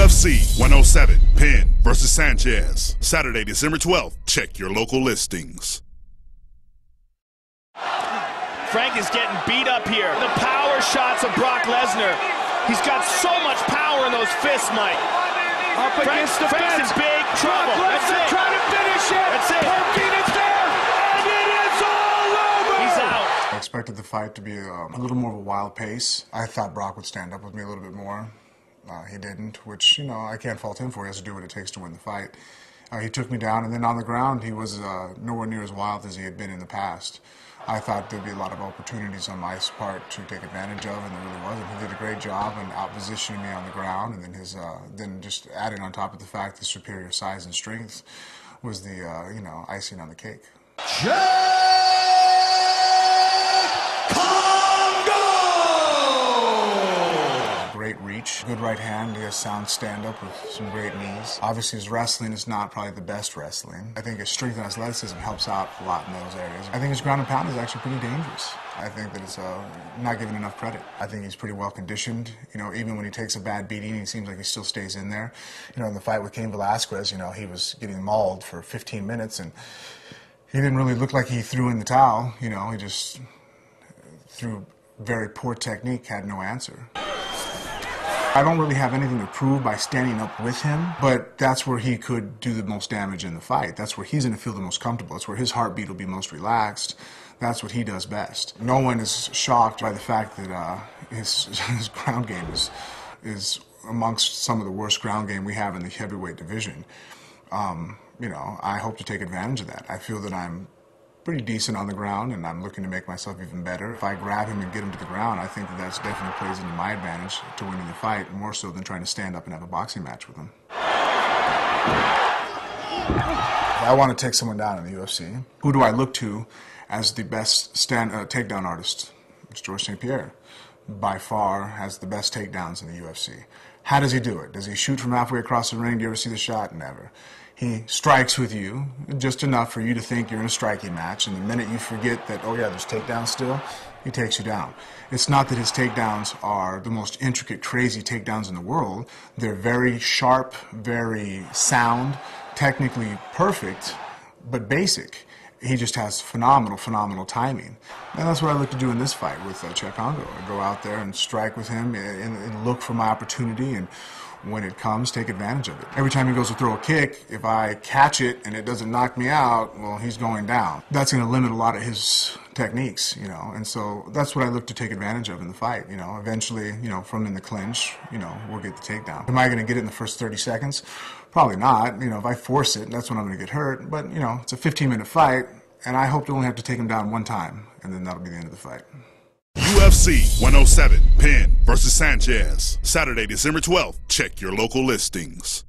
UFC 107, Penn versus Sanchez. Saturday, December 12th. Check your local listings. Frank is getting beat up here. The power shots of Brock Lesnar. He's got so much power in those fists, Mike. Up against the Frank's in big trouble. That's it. Trying to finish it. That's it. Perkins is there, and it is all over. He's out. I expected the fight to be a little more of a wild pace. I thought Brock would stand up with me a little bit more. He didn't, which, you know, I can't fault him for. He has to do what it takes to win the fight. He took me down, and then on the ground, he was nowhere near as wild as he had been in the past. I thought there'd be a lot of opportunities on my part to take advantage of, and there really wasn't. He did a great job in out-positioning me on the ground, and then then just adding on top of the fact the superior size and strength was the, icing on the cake. Great reach, good right hand, he has sound stand-up with some great knees. Obviously his wrestling is not probably the best wrestling. I think his strength and athleticism helps out a lot in those areas. I think his ground and pound is actually pretty dangerous. I think that it's not given enough credit. I think he's pretty well conditioned. You know, even when he takes a bad beating, he seems like he still stays in there. You know, in the fight with Cain Velasquez, you know, he was getting mauled for 15 minutes and he didn't really look like he threw in the towel. You know, he just threw very poor technique, had no answer. I don't really have anything to prove by standing up with him, but that's where he could do the most damage in the fight. That's where he's going to feel the most comfortable. It's where his heartbeat will be most relaxed. That's what he does best. No one is shocked by the fact that his ground game is amongst some of the worst ground game we have in the heavyweight division. You know, I hope to take advantage of that. I feel that I'm pretty decent on the ground, and I'm looking to make myself even better. If I grab him and get him to the ground, I think that that's definitely plays into my advantage to winning the fight, more so than trying to stand up and have a boxing match with him. If I want to take someone down in the UFC, who do I look to as the best takedown artist? It's George St. Pierre. By far has the best takedowns in the UFC. How does he do it? Does he shoot from halfway across the ring? Do you ever see the shot? Never. He strikes with you, just enough for you to think you're in a striking match, and the minute you forget that, oh yeah, there's takedowns still, he takes you down. It's not that his takedowns are the most intricate, crazy takedowns in the world. They're very sharp, very sound, technically perfect, but basic. He just has phenomenal, phenomenal timing. And that's what I look to do in this fight with Kongo. I go out there and strike with him and look for my opportunity, and when it comes, take advantage of it. Every time he goes to throw a kick, if I catch it and it doesn't knock me out, well, he's going down. That's going to limit a lot of his techniques, you know, and so that's what I look to take advantage of in the fight, you know. Eventually, you know, from in the clinch, you know, we'll get the takedown. Am I going to get it in the first 30 seconds? Probably not. You know, if I force it, that's when I'm going to get hurt. But, you know, it's a 15-minute fight, and I hope to only have to take him down one time, and then that'll be the end of the fight. UFC 107, Penn versus Sanchez. Saturday, December 12th. Check your local listings.